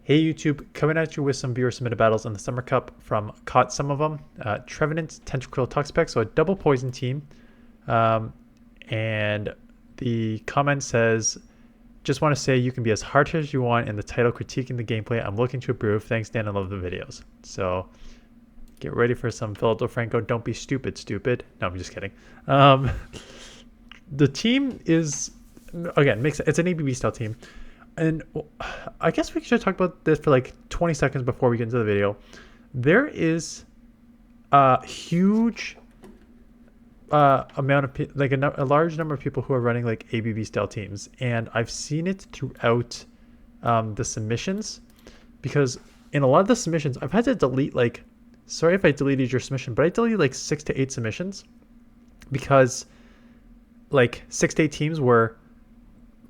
Hey YouTube, coming at you with some viewer submitted battles in the Summer Cup from Caught Some of Them. Trevenant, Tentacruel, Toxapex, so a double poison team. Um, and the comment says, just want to say you can be as harsh as you want in the title critiquing the gameplay. I'm looking to improve. Thanks, Dan. I love the videos. So get ready for some Philip DeFranco. Don't be stupid, stupid. No, I'm just kidding. The team is, again, it's an ABB style team. And I guess we should talk about this for like 20 seconds before we get into the video. There is a huge amount of like a large number of people who are running like ABB style teams, and I've seen it throughout the submissions, because in a lot of the submissions I've had to delete, like, sorry if I deleted your submission, but I deleted like 6 to 8 submissions because like 6 to 8 teams were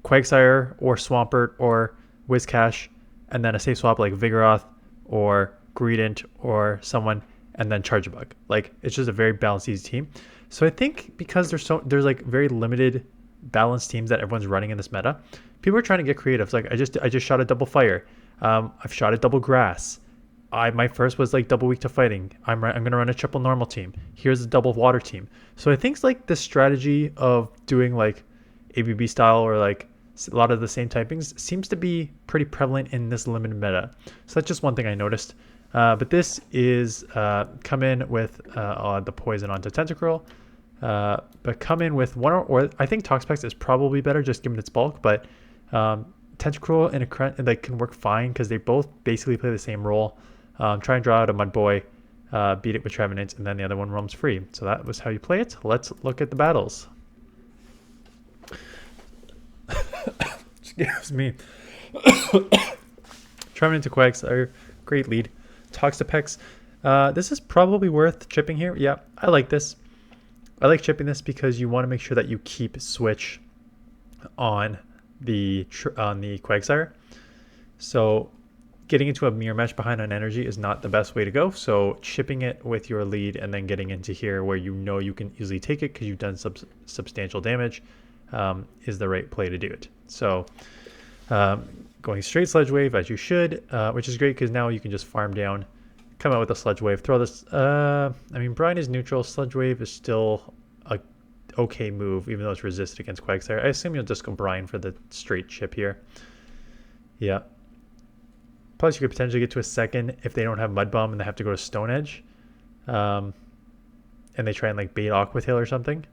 Quagsire or Swampert or Whiscash, and then a safe swap like Vigoroth or Greedent or someone, and then Charjabug. Like, it's just a very balanced, easy team. So I think because there's like very limited balanced teams that everyone's running in this meta, people are trying to get creative. It's like I just shot a double fire. I've shot a double grass. My first was like double weak to fighting. I'm gonna run a triple normal team. Here's a double water team. So I think like the strategy of doing like ABB style or like a lot of the same typings seems to be pretty prevalent in this limited meta. So that's just one thing I noticed. But this is come in with the poison onto Tentacruel. But come in with one or I think Toxapex is probably better just given its bulk. But Tentacruel and a like can work fine because they both basically play the same role. Try and draw out a Mud Boy, beat it with Trevenant, and then the other one roams free. So that was how you play it. Let's look at the battles. Excuse me. Trevenant to Quagsire, great lead. Toxapex, this is probably worth chipping here. Yeah, I like this. I like chipping this because you want to make sure that you keep switch on the Quagsire. So getting into a mirror match behind on energy is not the best way to go. So chipping it with your lead and then getting into here where you know you can easily take it because you've done substantial damage is the right play to do it. So going straight Sludge Wave as you should, which is great because now you can just farm down, come out with a Sludge Wave, throw this. I mean, Brine is neutral. Sludge Wave is still a okay move, even though it's resisted against Quagsire. I assume you'll just go Brine for the straight chip here. Yeah. Plus, you could potentially get to a second if they don't have Mud Bomb and they have to go to Stone Edge. And they try and like bait Aqua Tail or something.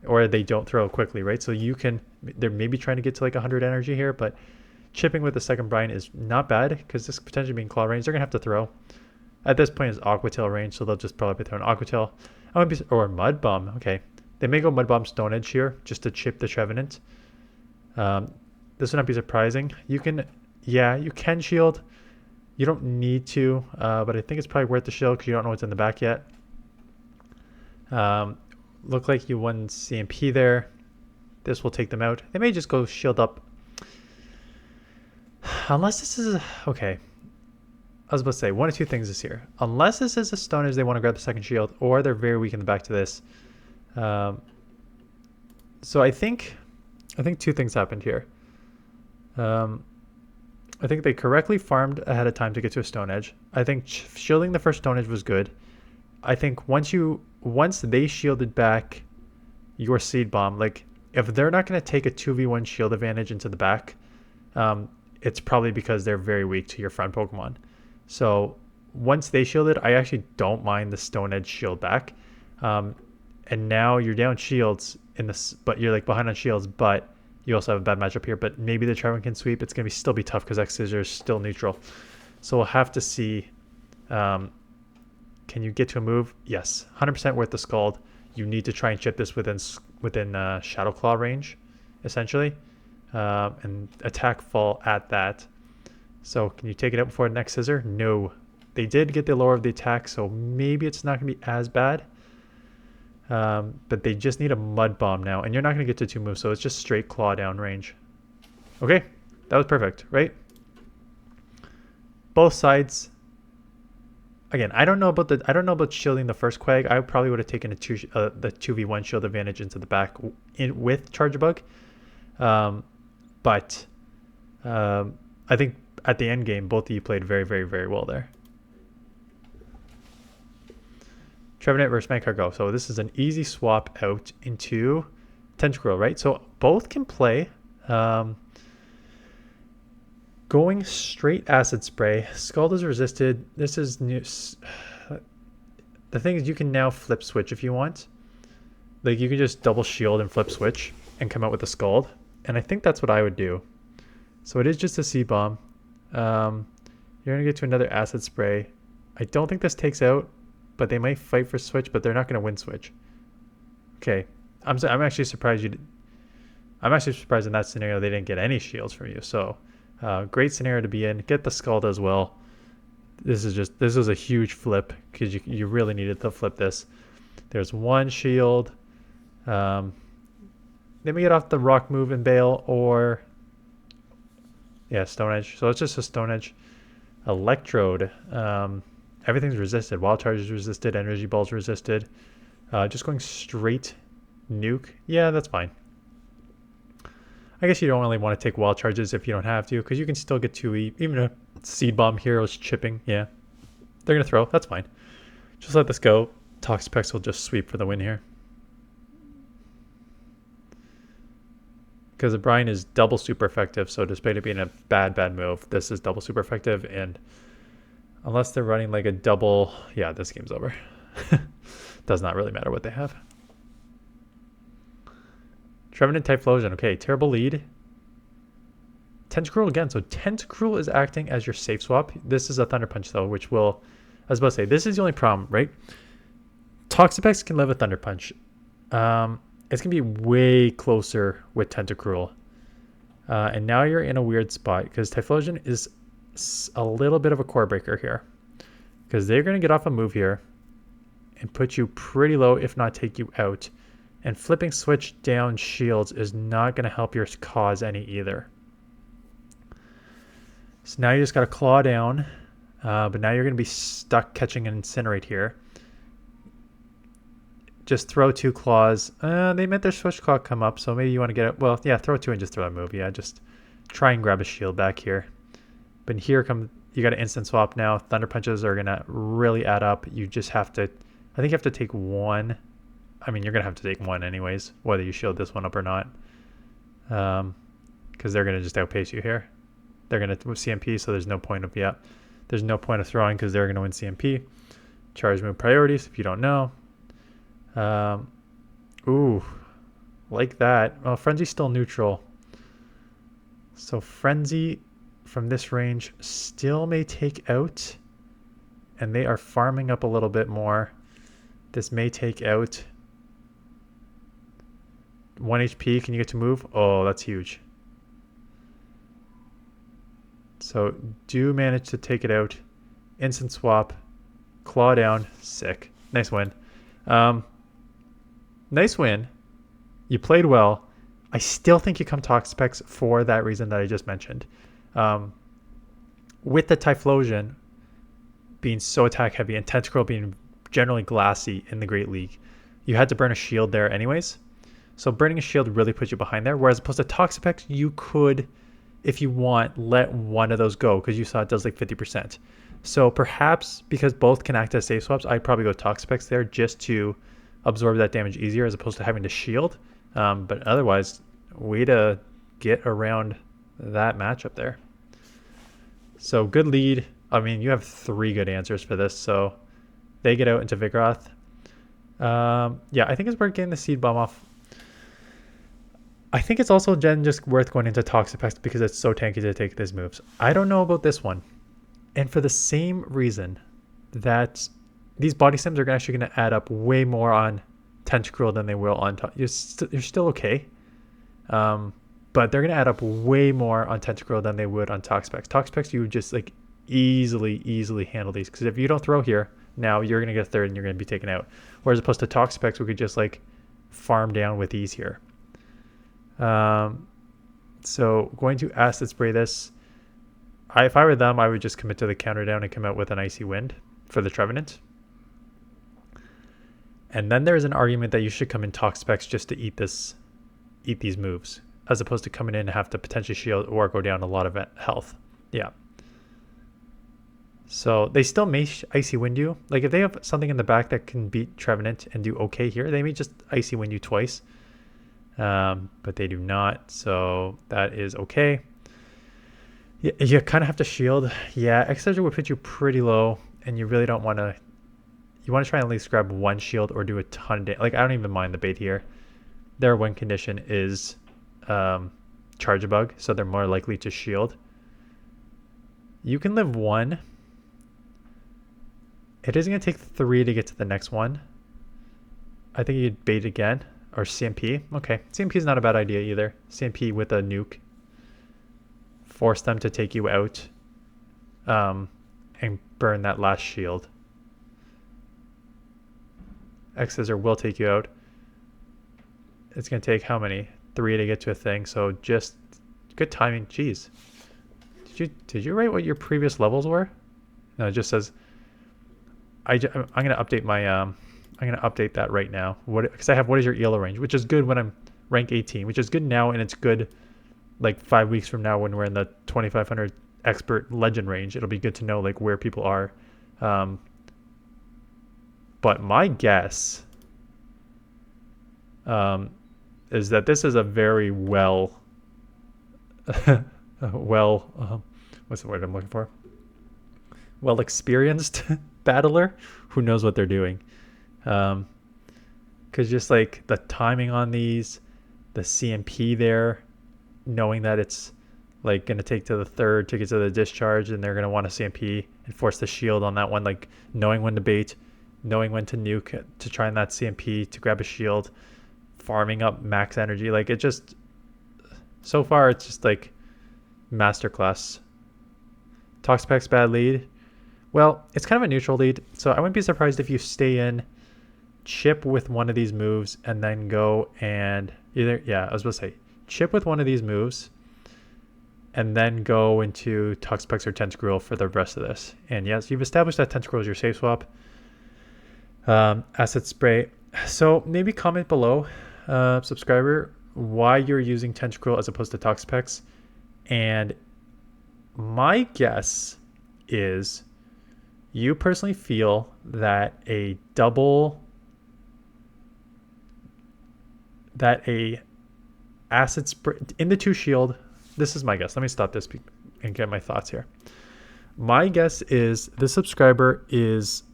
Or they don't throw quickly, right? So you can, they're maybe trying to get to like 100 energy here, but chipping with the second Brine is not bad because this could potentially be in Claw range. They're going to have to throw. At this point, it's Aqua Tail range, so they'll just probably be throwing Aqua Tail. Or Mud Bomb, okay. They may go Mud Bomb Stone Edge here just to chip the Trevenant. This would not be surprising. You can, yeah, you can shield. You don't need to, but I think it's probably worth the shield because you don't know what's in the back yet. Look like you won CMP there. This will take them out. They may just go shield up. Unless this is... Okay. I was about to say, one of two things is here. Unless this is a Stone Edge, they want to grab the second shield, or they're very weak in the back to this. So I think two things happened here. I think they correctly farmed ahead of time to get to a Stone Edge. I think shielding the first Stone Edge was good. I think once they shielded back your Seed Bomb, like if they're not going to take a 2v1 shield advantage into the back, it's probably because they're very weak to your front Pokemon. So once they shielded, I actually don't mind the Stone Edge shield back. And now you're down shields in this, but you're like behind on shields, but you also have a bad matchup here. But maybe the Trevenant can sweep. It's going to still be tough because X-Scissor is still neutral. So we'll have to see. Can you get to a move? Yes, 100% worth the Scald. You need to try and chip this within Shadow Claw range, essentially, and attack fall at that. So can you take it out before the next Scissor? No. They did get the lower of the attack, so maybe it's not going to be as bad. But they just need a Mud Bomb now, and you're not going to get to 2 moves, so it's just straight Claw down range. Okay, that was perfect, right? Both sides. Again, I don't know about shielding the first Quag. I probably would have taken the 2v1 shield advantage into the back with Charjabug. But I think at the end game, both of you played very, very, very well there. Trevenant versus Magcargo. So this is an easy swap out into Tentacruel, right? So both can play. Going straight Acid Spray. Scald is resisted. This is new. The thing is, you can now flip switch if you want. Like, you can just double shield and flip switch and come out with a Scald. And I think that's what I would do. So it is just a C-Bomb. You're going to get to another Acid Spray. I don't think this takes out, but they might fight for switch, but they're not going to win switch. Okay. I'm actually surprised I'm actually surprised in that scenario they didn't get any shields from you. So great scenario to be in. Get the Scald as well. This was a huge flip because you really needed to flip this. There's one shield. Then we get off the rock move and bail, or yeah, Stone Edge. So it's just a Stone Edge. Electrode. Everything's resisted. Wild Charge is resisted. Energy Ball's resisted. Just going straight nuke. Yeah, that's fine. I guess you don't really want to take Wild Charges if you don't have to, because you can still get 2E. Even a Seed Bomb here is chipping. Yeah. They're going to throw. That's fine. Just let this go. Toxapex will just sweep for the win here. Because the Brine is double super effective, so despite it being a bad move, this is double super effective, and unless they're running like a double, yeah, this game's over. Does not really matter what they have. Trevenant Typhlosion. Okay, terrible lead. Tentacruel again. So Tentacruel is acting as your safe swap. This is a Thunder Punch though, which will, I was about to say, this is the only problem, right? Toxapex can live with Thunder Punch. It's going to be way closer with Tentacruel. And now you're in a weird spot because Typhlosion is a little bit of a core breaker here. Because they're going to get off a move here and put you pretty low, if not take you out. And flipping switch down shields is not going to help your cause any either. So now you just got to claw down. But now you're going to be stuck catching an Incinerate here. Just throw 2 claws. They meant their switch claw come up, so maybe you want to get it. Well, yeah, throw 2 and just throw that move. Yeah, just try and grab a shield back here. But here come, you got an instant swap now. Thunder Punches are going to really add up. You just have to, I think you have to take 1. I mean, you're going to have to take 1 anyways, whether you shield this one up or not. Because they're going to just outpace you here. They're going to CMP, so there's no point of, yeah. There's no point of throwing because they're going to win CMP. Charge move priorities, if you don't know. Ooh, like that. Well, Frenzy's still neutral. So Frenzy from this range still may take out. And they are farming up a little bit more. This may take out. 1 HP, can you get to move? Oh, that's huge. So do manage to take it out. Instant swap. Claw down. Sick. Nice win. Nice win. You played well. I still think you come Toxapex for that reason that I just mentioned. With the Typhlosion being so attack heavy and Tentacruel being generally glassy in the Great League, you had to burn a shield there anyways. So burning a shield really puts you behind there. Whereas opposed to Toxapex, you could, if you want, let one of those go because you saw it does like 50%. So perhaps because both can act as safe swaps, I'd probably go Toxapex there just to absorb that damage easier as opposed to having to shield. But otherwise, way to get around that matchup there. So good lead. I mean, you have 3 good answers for this. So they get out into Vigoroth. Yeah, I think it's worth getting the Seed Bomb off. I think it's also just worth going into Toxapex because it's so tanky to take these moves. I don't know about this one. And for the same reason that these body sims are actually going to add up way more on Tentacruel than they will on you're still okay. But they're going to add up way more on Tentacruel than they would on Toxapex. Toxapex, you would just like easily handle these. Because if you don't throw here, now you're going to get 3rd and you're going to be taken out. Whereas opposed to Toxapex, we could just like farm down with ease here. So going to Acid Spray this. If I were them, I would just commit to the counter down and come out with an Icy Wind for the Trevenant. And then there's an argument that you should come in Toxapex just to eat these moves, as opposed to coming in and have to potentially shield or go down a lot of health. Yeah. So they still may Icy Wind you. Like if they have something in the back that can beat Trevenant and do okay here, they may just Icy Wind you twice. But they do not, so that is okay. You kind of have to shield. Yeah, X-Edger would put you pretty low, and you really don't want to. You want to try and at least grab one shield or do a ton of damage. Like, I don't even mind the bait here. Their win condition is Charge a Bug, so they're more likely to shield. You can live one. It is going to take 3 to get to the next one. I think you'd bait again. Or CMP. Okay, CMP is not a bad idea either. CMP with a nuke. Force them to take you out. And burn that last shield. X-Scissor will take you out. It's going to take how many? 3 to get to a thing. So just good timing. Jeez. Did you write what your previous levels were? No, it just says... I'm going to update my... I'm going to update that right now. Because I have what is your ELO range, which is good when I'm rank 18, which is good now, and it's good like 5 weeks from now when we're in the 2500 expert legend range. It'll be good to know like where people are. But my guess is that this is a very what's the word I'm looking for? Well experienced battler who knows what they're doing. Because just like the timing on these, the CMP there, knowing that it's like going to take to the third to get to the discharge, and they're going to want a CMP and force the shield on that one, like knowing when to bait, knowing when to nuke to try and that CMP to grab a shield, farming up max energy. Like it just, so far it's just like masterclass. Toxapex bad lead. Well, it's kind of a neutral lead, so I wouldn't be surprised if you stay in, chip with one of these moves, and then go and either, yeah, I was about to say, chip with one of these moves, and then go into Toxapex or Tentacruel for the rest of this. And yes, you've established that Tentacruel is your safe swap. Acid Spray. So maybe comment below, subscriber, why you're using Tentacruel as opposed to Toxapex. And my guess is you personally feel that a acid spray in the 2 shield, this is my guess. Let me stop this and get my thoughts here. My guess is the subscriber is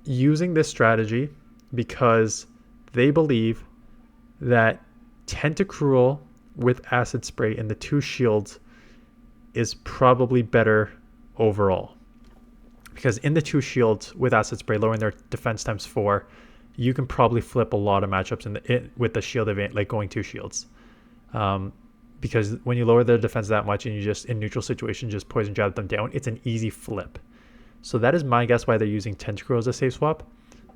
using this strategy because they believe that Tentacruel with acid spray in the 2 shields is probably better overall. Because in the 2 shields with acid spray, lowering their defense times 4, you can probably flip a lot of matchups with the shield event, like going 2 shields. Because when you lower their defense that much and you just, in neutral situation, just poison jab them down, it's an easy flip. So that is my guess why they're using Tentacruel as a safe swap.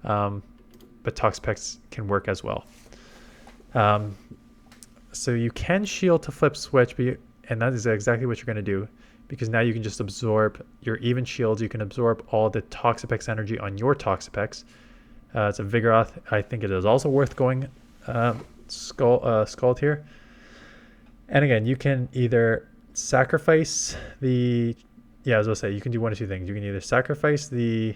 But Toxapex can work as well. So you can shield to flip switch, and that is exactly what you're going to do. Because now you can just absorb your even shields. You can absorb all the Toxapex energy on your Toxapex. It's a Vigoroth. I think it is also worth going Scald here. And again, you can either sacrifice the... Yeah, I was going to say, you can do one of 2 things. You can either sacrifice the...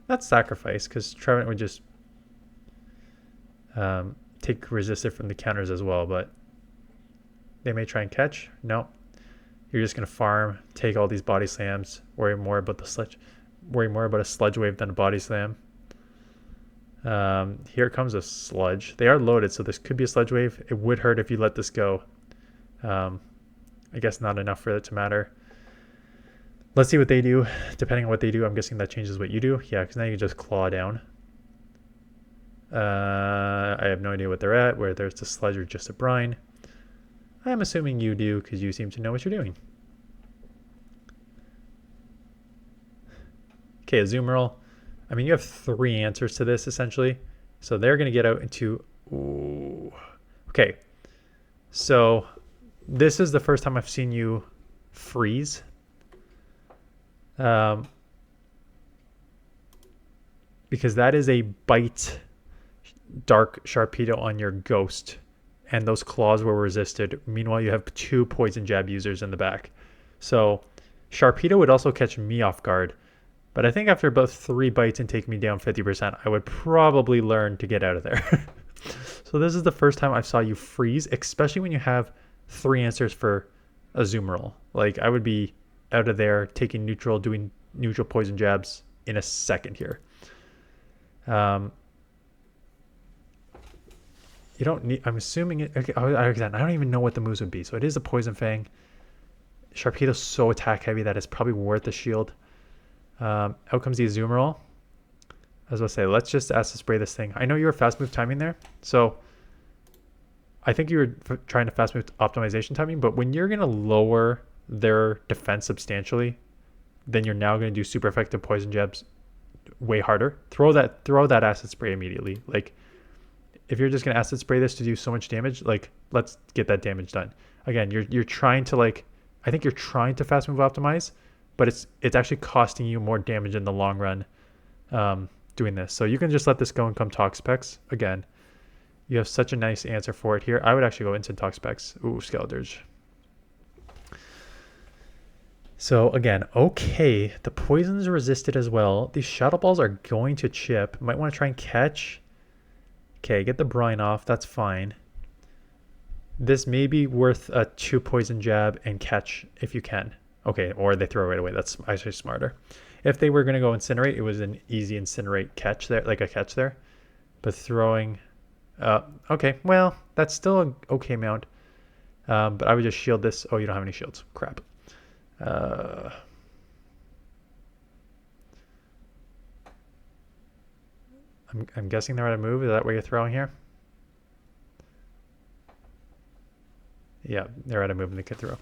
Not sacrifice, because Trevenant would just take resisted from the counters as well, but they may try and catch. No. You're just going to farm, take all these body slams, worry more about a sludge wave than a body slam. Here comes a sludge. They are loaded, so this could be a sludge wave. It would hurt if you let this go. I guess not enough for it to matter. Let's see what they do. Depending on what they do, I'm guessing that changes what you do. Yeah, because now you can just claw down. I have no idea what they're at, whether it's a sludge or just a brine. I'm assuming you do because you seem to know what you're doing. Okay, a Azumarill. I mean, you have 3 answers to this, essentially. So they're going to get out into... Ooh. Okay. So this is the first time I've seen you freeze. Because that is a bite Dark Sharpedo on your Ghost. And those claws were resisted. Meanwhile, you have 2 poison jab users in the back. So Sharpedo would also catch me off guard. But I think after about 3 bites and take me down 50%, I would probably learn to get out of there. So this is the first time I saw you freeze, especially when you have 3 answers for a Azumarill. Like, I would be out of there, taking neutral, doing neutral poison jabs in a second here. You don't need, I'm assuming it, okay, I don't even know what the moves would be. So it is a Poison Fang. Sharpedo's so attack heavy that it's probably worth the shield. Out comes the Azumarill. I was going to say, let's just acid spray this thing. I know you were fast move timing there. So I think you were trying to fast move optimization timing, but when you're going to lower their defense substantially, then you're now going to do super effective poison jabs way harder. Throw that acid spray immediately. Like, if you're just going to acid spray this to do so much damage, like, let's get that damage done. Again, you're trying to, like, I think you're trying to fast move optimize, but it's actually costing you more damage in the long run doing this. So you can just let this go and come Tox Specs. Again, you have such a nice answer for it here. I would actually go instant Tox Specs. Ooh, Skeledirge. So again, okay, the poison's resisted as well. These Shadow Balls are going to chip. Might want to try and catch. Okay, get the brine off. That's fine. This may be worth a 2 poison jab and catch if you can. Okay, or they throw it right away. That's actually smarter. If they were going to go incinerate, it was an easy incinerate catch there, like a catch there. But throwing, okay, well, that's still an okay amount. But I would just shield this. Oh, you don't have any shields. Crap. I'm guessing they're out of move. Is that what you're throwing here? Yeah, they're out of move and they can throw.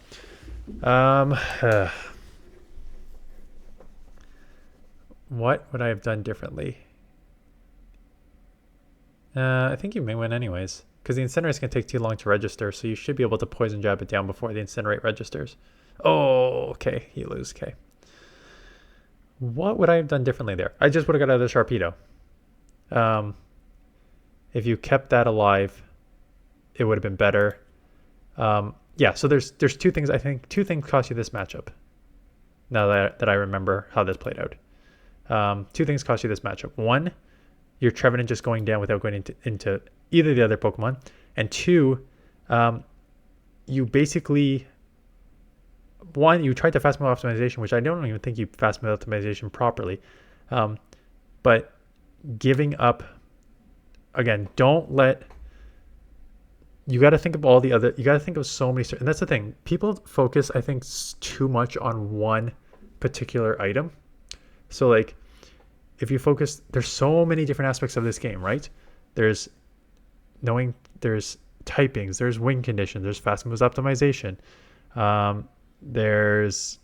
What would I have done differently? I think you may win anyways, because the Incinerate is going to take too long to register, so you should be able to poison jab it down before the Incinerate registers. Oh, okay, you lose. Okay. What would I have done differently there? I just would have got out of the Sharpedo. If you kept that alive, it would have been better. Yeah, so there's 2 things. I think 2 things cost you this matchup. Now that I remember how this played out. 2 things cost you this matchup. 1, your Trevenant just going down without going into either of the other Pokemon. And 2, you basically, 1, you tried to fast move optimization, which I don't even think you fast move optimization properly. But giving up, again, don't let, you got to think of all the other, you got to think of so many, and that's the thing. People focus, I think, too much on one particular item. So like, if you focus, there's so many different aspects of this game, right? There's knowing, there's typings, there's win conditions, there's fast moves optimization. There's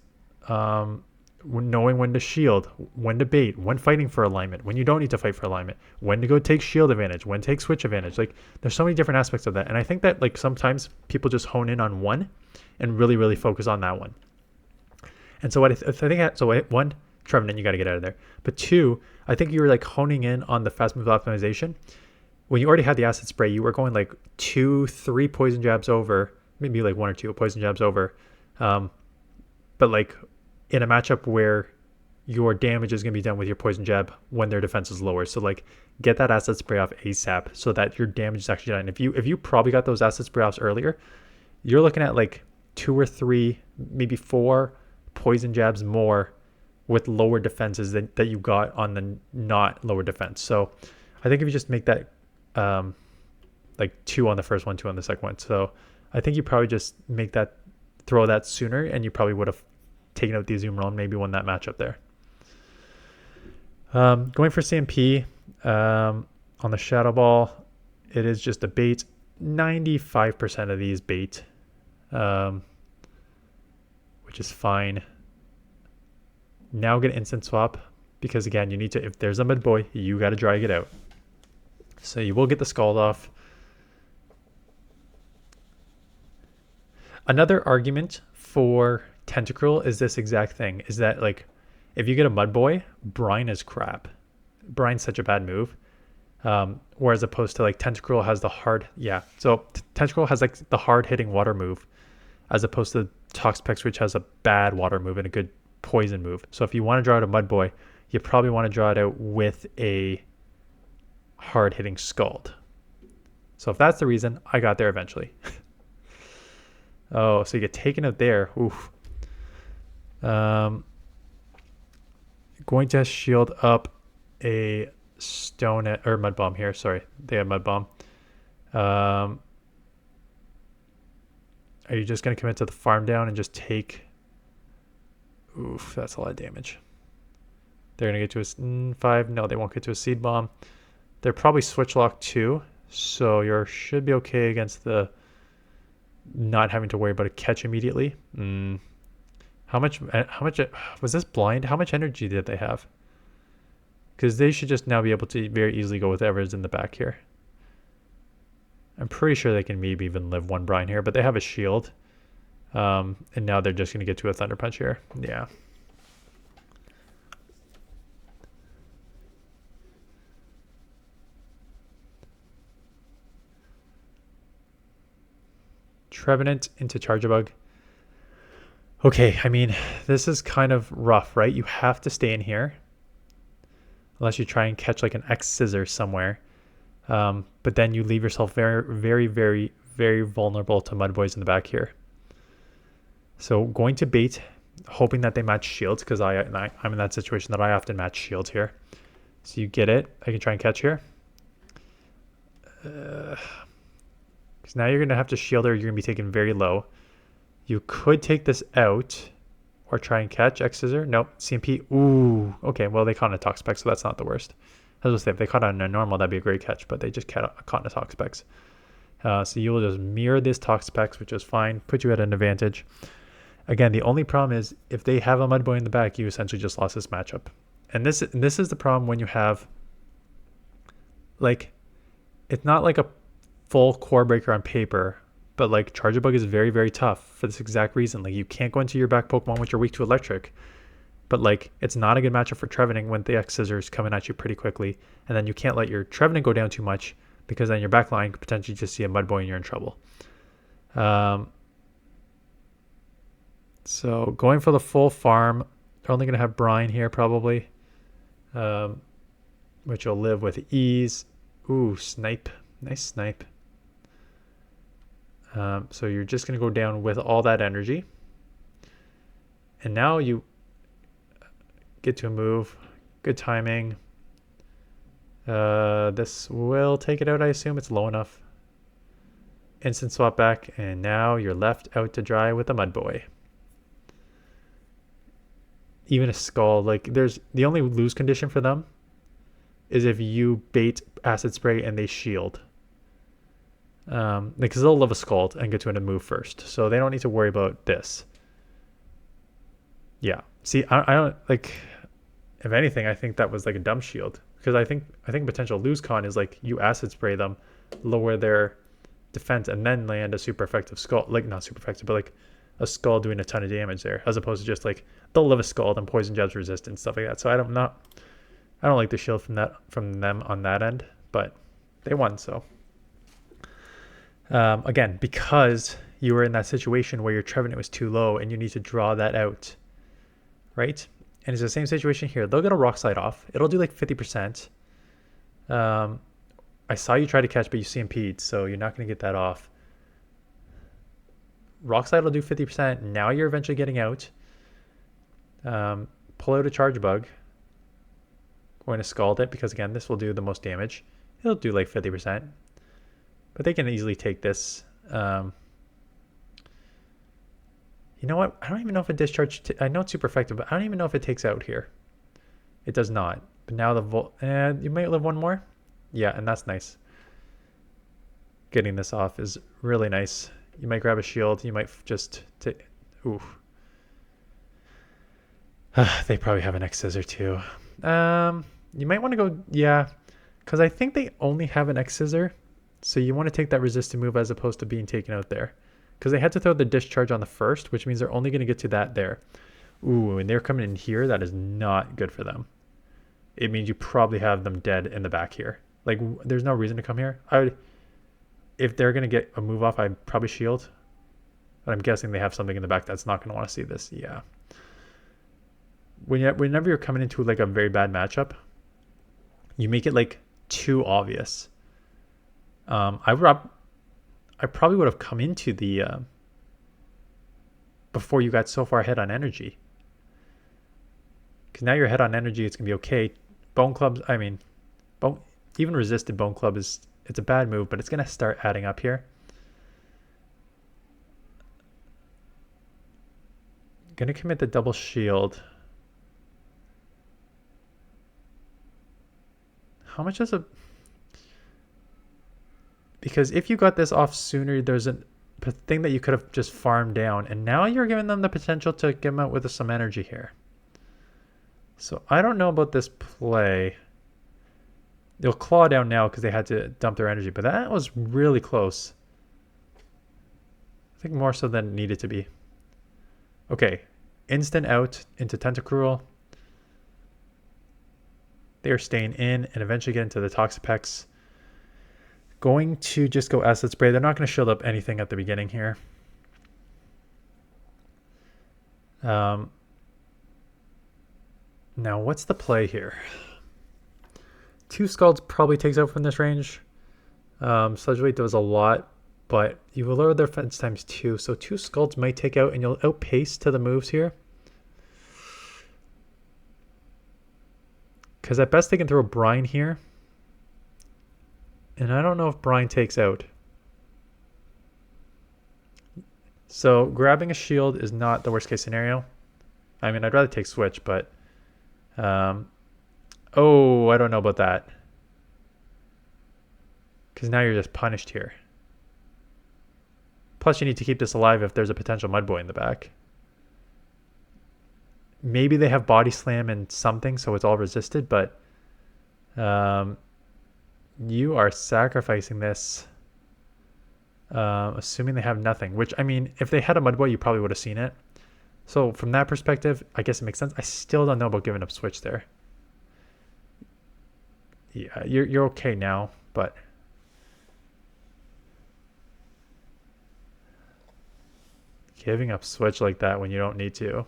knowing when to shield, when to bait, when fighting for alignment, when you don't need to fight for alignment, when to go take shield advantage, when to take switch advantage. Like, there's so many different aspects of that. And I think that, like, sometimes people just hone in on one and really, really focus on that one. And so what I think, so 1, Trevenant, you got to get out of there. But 2, I think you were like honing in on the fast move optimization. When you already had the acid spray, you were going like 2, 3 poison jabs over, maybe like 1 or 2 poison jabs over. But like in a matchup where your damage is going to be done with your poison jab when their defense is lower. So like, get that acid spray off ASAP so that your damage is actually done. If you probably got those acid spray offs earlier, you're looking at like 2 or 3, maybe 4 poison jabs more with lower defenses that you got on the not lower defense. So I think if you just make that like 2 on the first one, 2 on the second one. So I think you probably just make that, throw that sooner, and you probably would have taken out the Azumarill and maybe won that matchup there. Going for CMP on the Shadow Ball, it is just a bait. 95% of these bait, which is fine. Now get instant swap, because again, you need to, if there's a mid boy, you got to drag it out. So you will get the Scald off. Another argument for Tentacruel is this exact thing, is that like, if you get a mud boy, brine is crap. Brine's such a bad move. Whereas opposed to like Tentacruel has the hard, yeah. So Tentacruel has like the hard hitting water move, as opposed to Toxapex, which has a bad water move and a good poison move. So if you want to draw out a Mudboy, you probably want to draw it out with a hard-hitting Scald. So if that's the reason, I got there eventually. Oh, so you get taken out there. Oof. Going to shield up a Stone or Mud Bomb here. Sorry, they have Mud Bomb. Are you just going to commit to the farm down and just take... Oof, that's a lot of damage. They're going to get to a 5. No, they won't get to a Seed Bomb. They're probably Switch Lock too, so you should be okay against the not having to worry about a catch immediately. How much was this blind? How much energy did they have? Because they should just now be able to very easily go with whatever's in the back here. I'm pretty sure they can maybe even live one brine here, but they have a shield. And now they're just going to get to a Thunder Punch here. Yeah. Trevenant into Charjabug. Okay, I mean, this is kind of rough, right? You have to stay in here. Unless you try and catch like an X-Scissor somewhere. But then you leave yourself very, very, very, very vulnerable to Mudboys in the back here. So going to bait, hoping that they match shields, because I'm in that situation that I often match shields here. So you get it. I can try and catch here. Because now you're going to have to shield or you're going to be taken very low. You could take this out or try and catch X-Scissor. Nope. CMP. Ooh. Okay, well, they caught a Toxapex, so that's not the worst. I was going to say, if they caught on a normal, that'd be a great catch, but they just caught a Toxapex. So you will just mirror this Toxapex, which is fine, put you at an advantage. Again, the only problem is if they have a Mudboy in the back, you essentially just lost this matchup. And this is the problem when you have, like, it's not like a full core breaker on paper, but like Charjabug is very, very tough for this exact reason. Like, you can't go into your back Pokemon which are weak to electric, but like it's not a good matchup for Trevenant when the X-Scissor is coming at you pretty quickly, and then you can't let your Trevenant go down too much because then your back line could potentially just see a Mudboy and you're in trouble. So going for the full farm, they're only going to have Brine here probably, which will live with ease. Ooh, Snipe. Nice Snipe. So you're just going to go down with all that energy. And now you get to a move. Good timing. This will take it out, I assume. It's low enough. Instant swap back. And now you're left out to dry with a Mudboy. Even a Scald. Like, there's the only lose condition for them is if you bait Acid Spray and they shield. Because they'll live a Scald and get to a move first. So they don't need to worry about this. Yeah. See, I don't, like, if anything, I think that was like a dumb shield. Because I think potential lose con is like you Acid Spray them, lower their defense, and then land a super effective Scald. Like, not super effective, but like a Scald doing a ton of damage there. As opposed to just like, they'll live a Scald and Poison Jab's resistance, stuff like that. So I don't like the shield from them on that end, but they won, so. Again, because you were in that situation where your Trevenant was too low and you need to draw that out, right? And it's the same situation here. They'll get a Rock Slide off. It'll do like 50%. I saw you try to catch, but you CMP'd, so you're not going to get that off. Rock Slide will do 50%. Now you're eventually getting out. Pull out a Charjabug. Going to Scald it, because again, this will do the most damage. It'll do like 50%. But they can easily take this. You know what? I don't even know if a discharge... I know it's super effective, but I don't even know if it takes out here. It does not. But now the you might live one more. Yeah, and that's nice. Getting this off is really nice. You might grab a shield. You might just... Ooh. They probably have an X-Scissor too. You might want to go... Yeah. Because I think they only have an X-Scissor. So you want to take that resistant move as opposed to being taken out there. Because they had to throw the discharge on the first, which means they're only going to get to that there. Ooh, and they're coming in here. That is not good for them. It means you probably have them dead in the back here. Like, there's no reason to come here. If they're going to get a move off, I'd probably shield. But I'm guessing they have something in the back that's not going to want to see this. Yeah. Whenever you're coming into like a very bad matchup, you make it like too obvious. I probably would have come into the before you got so far ahead on energy. Because now you're ahead on energy, it's gonna be okay. Bone clubs, I mean, even resisted bone club it's a bad move, but it's gonna start adding up here. Gonna commit the double shield. How much is a... Because if you got this off sooner, there's a thing that you could have just farmed down. And now you're giving them the potential to get them out with some energy here. So I don't know about this play. They'll claw down now because they had to dump their energy. But that was really close. I think more so than it needed to be. Okay. Instant out into Tentacruel. They are staying in and eventually get into the Toxapex. Going to just go Acid Spray. They're not going to shield up anything at the beginning here. Now, what's the play here? 2 Scalds probably takes out from this range. Sludge Weight does a lot, but you will lower their defense times 2. So 2 Scalds might take out, and you'll outpace to the moves here. Because at best they can throw Brine here. And I don't know if Brine takes out. So grabbing a shield is not the worst case scenario. I mean, I'd rather take Switch, but... oh, I don't know about that. Because now you're just punished here. Plus you need to keep this alive if there's a potential Mudboy in the back. Maybe they have Body Slam and something, so it's all resisted, but you are sacrificing this, assuming they have nothing. Which, I mean, if they had a Mudboy, you probably would have seen it. So from that perspective, I guess it makes sense. I still don't know about giving up Switch there. Yeah, you're okay now, but... Giving up Switch like that when you don't need to.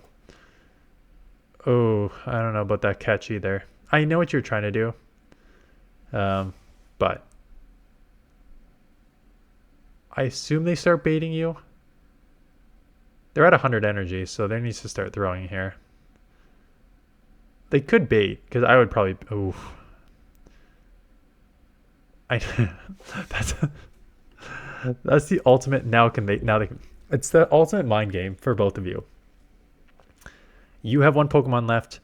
Oh, I don't know about that catch either. I know what you're trying to do. But I assume they start baiting you. They're at 100 energy, so they need to start throwing here. They could bait, because I would probably... Oh. That's the ultimate... Now they can... It's the ultimate mind game for both of you. You have 1 Pokemon left.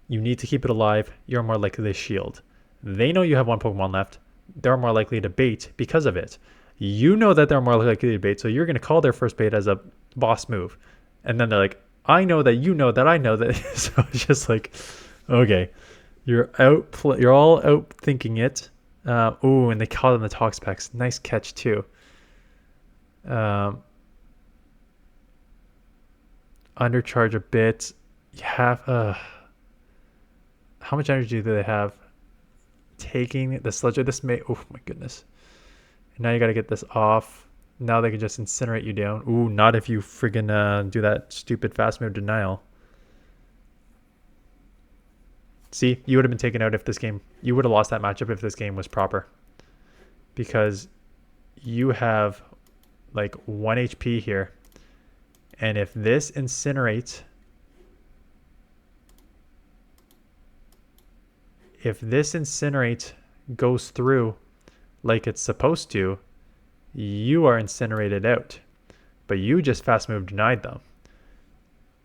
You need to keep it alive. You're more likely to shield. They know you have 1 Pokemon left. They're more likely to bait because of it. You know that they're more likely to bait, so you're going to call their first bait as a boss move. And then they're like, I know that you know that I know that. So it's just like, okay, you're all out thinking it. Oh, and they caught in the Toxapex. Nice catch too. Undercharge a bit. You have how much energy do they have? Taking the Sludge. This may... Oh my goodness. And now you got to get this off. Now they can just incinerate you down. Ooh, not if you friggin' do that stupid fast move denial. See, you would have been taken out if this game... You would have lost that matchup if this game was proper. Because you have like 1 HP here. And if this incinerates... If this incinerate goes through like it's supposed to, you are incinerated out. But you just fast move denied them.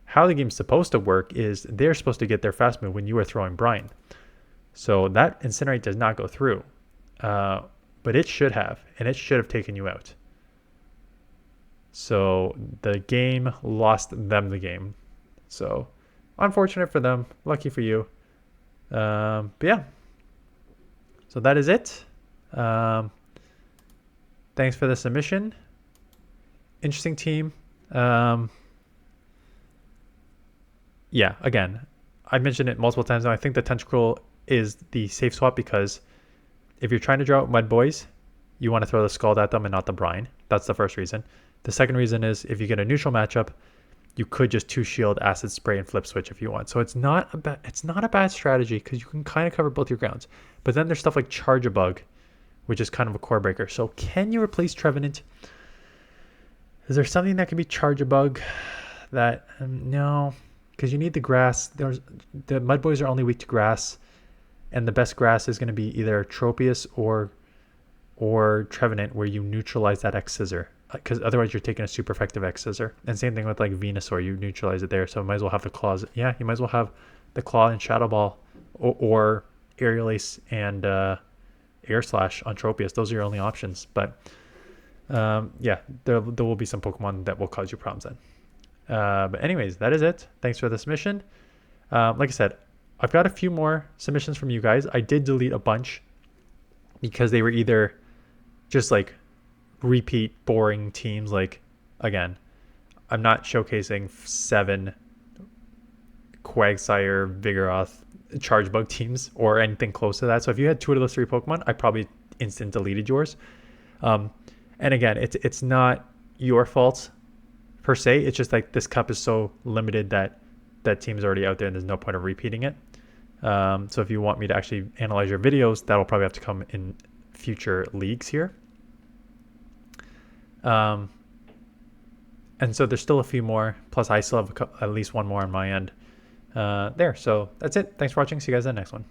How the game's supposed to work is they're supposed to get their fast move when you are throwing Brine. So that incinerate does not go through. But it should have, and it should have taken you out. So the game lost them the game. So unfortunate for them, lucky for you. But yeah, so that is it. Thanks for the submission. Interesting team. Yeah, again, I mentioned it multiple times now. I think the Tentacruel is the safe swap because if you're trying to draw out Mud Boys, you want to throw the Scald at them and not the Brine. That's the first reason. The second reason is if you get a neutral matchup, you could just 2-shield, acid spray, and flip switch if you want. So it's not a bad strategy because you can kind of cover both your grounds. But then there's stuff like Charge a Bug, which is kind of a core breaker. So can you replace Trevenant? Is there something that can be Charge a Bug? That no, because you need the grass. The Mud Boys are only weak to grass, and the best grass is going to be either Tropius or Trevenant, where you neutralize that X Scissor. Because otherwise you're taking a super effective X Scissor. And same thing with like Venusaur, you neutralize it there. So you might as well have the claws. Yeah, you might as well have the claw and Shadow Ball or Aerial Ace and Air Slash on Tropius. Those are your only options. But yeah, there will be some Pokemon that will cause you problems then. But anyways, that is it. Thanks for the submission. Like I said, I've got a few more submissions from you guys. I did delete a bunch because they were either just like repeat boring teams. Like, again, I'm not showcasing 7 Quagsire, Vigoroth, Charge Bug teams or anything close to that. So if you had 2 of those 3 Pokemon, I probably instant deleted yours. And again, it's not your fault per se. It's just like this cup is so limited that team is already out there and there's no point of repeating it. So if you want me to actually analyze your videos, that'll probably have to come in future leagues here. And so there's still a few more, plus I still have at least one more on my end there. So that's it. Thanks for watching. See you guys in the next one.